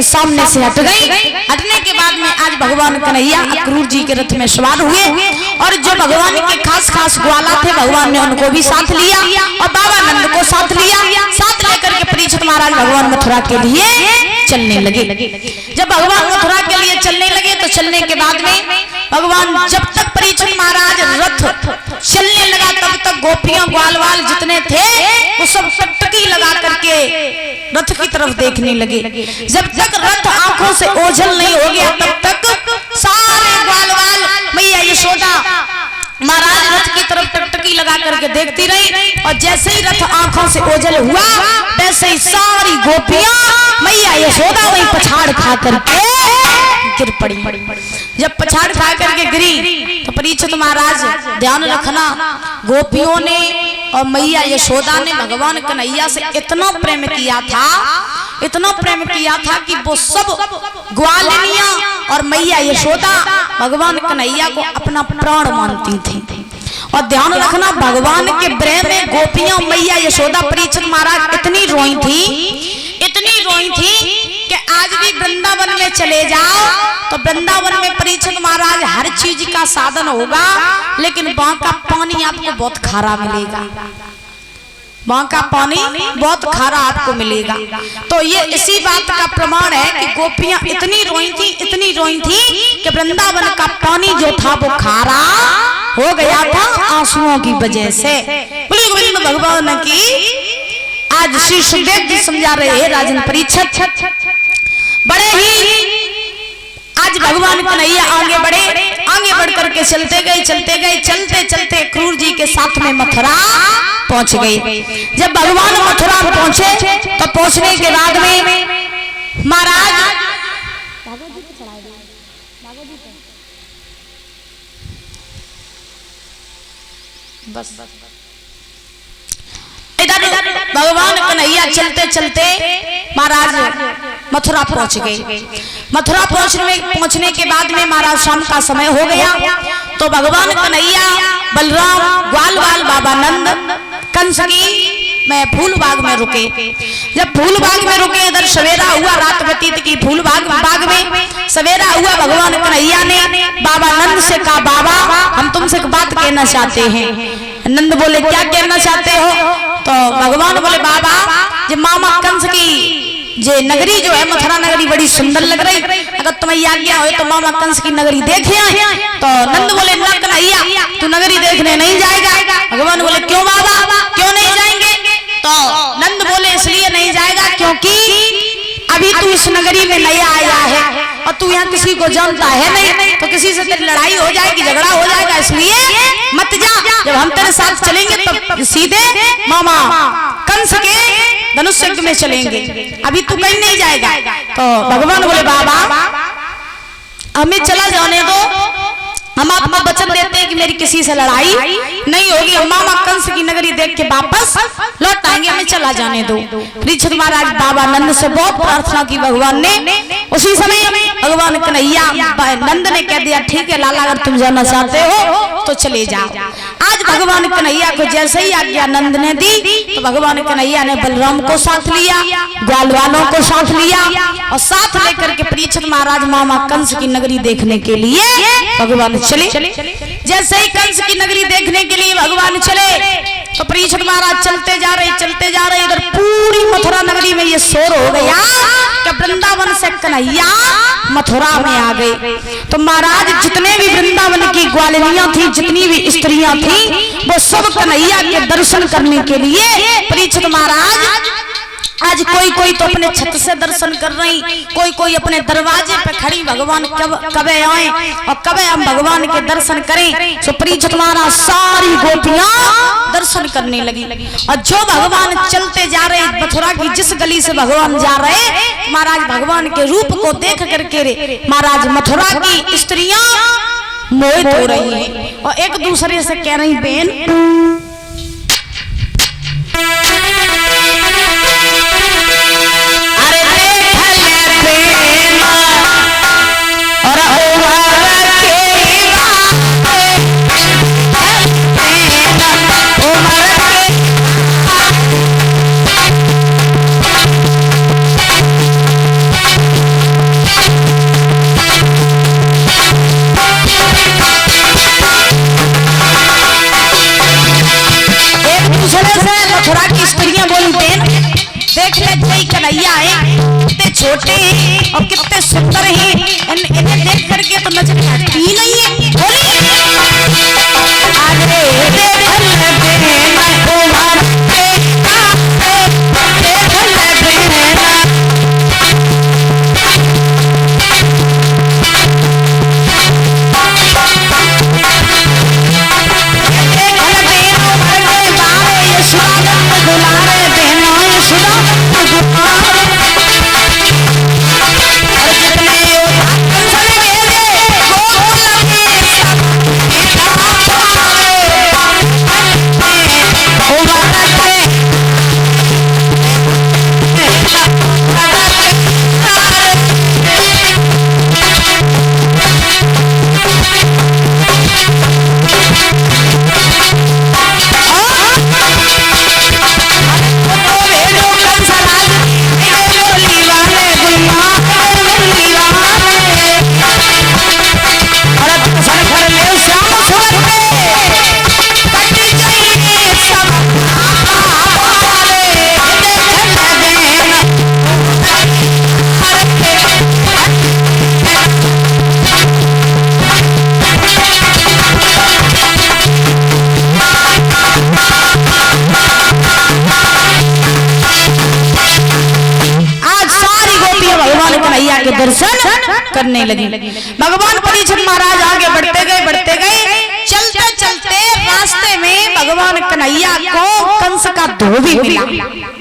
सामने से हट गई। हटने के बाद में आज भगवान कन्हैया अक्रूर जी के रथ में सवार हुए और जो भगवान के खास खास ग्वाला थे भगवान ने उनको भी साथ लिया और बाबा नंद को साथ लिया। साथ लेकर के परीक्षित महाराज भगवान मथुरा के लिए चलने लगे। जब भगवान मथुरा के लिए चलने लगे तो चलने के बाद में भगवान जब तक परीक्षित महाराज रथ चलने लगा तब तक गोपियां ग्वालवाल जितने थे वो सब टकटकी लगा करके रथ की तरफ देखने लगे। जब तक रथ आंखों से ओझल नहीं हो गया तब तक सारे ग्वालवाल मैया यशोदा महाराज रथ की तरफ टकटकी लगा करके देखती रही और जैसे ही रथ आंखों से ओझल हुआ वैसे ही सारी गोपियां मैया यशोदा वही पछाड़ खा करके गिर पड़ी। जब पछाड़ खा करके गिरी तो परीक्षित महाराज ध्यान रखना गोपियों ने और मैया यशोदा ने भगवान कन्हैया से इतना प्रेम किया था, इतना प्रेम किया था कि वो सब ग्वालिनियां और मैया यशोदा भगवान कन्हैया को अपना प्राण मानती थी। और ध्यान रखना भगवान के प्रेम में गोपियां मैया यशोदा परीक्षित महाराज इतनी रोई थी कि आज भी वृंदावन में चले जाओ तो वृंदावन में परीक्षित महाराज हर चीज का साधन होगा लेकिन वहां का पानी आपको बहुत खारा मिलेगा, वहां का पानी बहुत खारा आपको मिलेगा। तो ये इसी बात का प्रमाण है कि गोपियां इतनी रोई थी कि वृंदावन का पानी जो था वो खारा हो गया था आंसुओं की वजह से। बोलिए गोविंद भगवान की। आज श्री सुखदेव जी समझा रहे हैं राजन परीक्षित बड़े ही आज भगवान कन्हैया आगे बढ़ करके चलते गए चलते अक्रूर जी के साथ में मथुरा पहुंच गए। जब भगवान मथुरा पहुंचे तो पहुंचने के बाद में महाराज भगवान कन्हैया चलते महाराज मथुरा पहुंच गए। मथुरा पहुंचने के बाद में महाराज शाम का समय हो गया तो भगवान कन्हैया बलराम ग्वालवाल बाबा नंद कंस की मैं फूलबाग में रुके। जब फूलबाग में रुके इधर सवेरा हुआ, रात व्यतीत की फूलबाग में सवेरा हुआ। भगवान कन्हैया ने बाबा नंद से कहा बाबा हम तुमसे एक बात कहना चाहते हैं। नंद बोले क्या कहना चाहते हो? तो भगवान बोले बाबा जो मामा कंस की जे नगरी जो है मथुरा नगरी बड़ी सुंदर लग रही, अगर तुम्हें आज्ञा हो तो मामा कंस की नगरी देखे आए। तो नंद बोले ना कन्हैया तू नगरी देखने नहीं जाएगा। भगवान बोले क्यों बाबा क्यों नहीं जाएंगे? तो नंद बोले इसलिए नहीं जाएगा क्योंकि अभी तू इस नगरी में नया आया है और तू यहाँ किसी को जानता है नहीं, तो किसी से तेरी लड़ाई हो जाएगी, झगड़ा हो जाएगा, इसलिए मत जा। जब हम तेरे साथ चलेंगे तो सीधे मामा कंस के धनुष यज्ञ में चलेंगे, अभी तू कहीं नहीं जाएगा। तो भगवान बोले बाबा हमें चला जाने दो, हम आपको वचन देते हैं कि मेरी किसी से लड़ाई नहीं होगी, हम मामा कंस की नगरी देख के वापस लौट आएंगे, हमें चला जाने दो। परीक्षित महाराज बाबा नंद से बहुत प्रार्थना की भगवान ने। उसी समय भगवान कन्हैया नंद ने कह दिया ठीक है लाला अगर तुम जाना चाहते हो तो चले जाओ। आज भगवान कन्हैया को जैसे ही आज्ञा नंद ने दी तो भगवान कन्हैया ने बलराम को साथ लिया, ग्वालवालों को साथ लिया और साथ लेकर के परीक्षित महाराज मामा कंस की नगरी देखने के लिए भगवान चले। जैसे ही कंस की नगरी देखने के लिए भगवान चले तो परीक्षित महाराज चलते जा रहे इधर पूरी मथुरा नगरी में ये शोर हो गया कि वृंदावन से कन्हैया मथुरा में आ गए। तो महाराज जितने भी वृंदावन की ग्वालिनियां थी, जितनी भी स्त्रियां थी, वो सब कन्हैया के दर्शन करने के लिए परीक्षित महाराज आज कोई तो अपने छत से दर्शन कर रही, कोई अपने दरवाजे पे खड़ी भगवान कब आए और कब हम भगवान के दर्शन करें। तो परीक्षित महाराज सारी गोपियां दर्शन करने लगी और जो भगवान चलते जा रहे मथुरा की जिस गली से भगवान जा रहे महाराज भगवान के रूप को देख करके महाराज मथुरा की स्त्रियां मोहित हो रही हैं और एक दूसरे से कह रही बहन वही कन्हैया है, कितने छोटे हैं और कितने सुंदर हैं, इन्हें देख करके तो नजर हटती ही नहीं है। के दर्शन करने लगी। भगवान परीक्षित महाराज आगे बढ़ते गए, चलते चलते रास्ते में भगवान कन्हैया को कंस का धोबी मिला।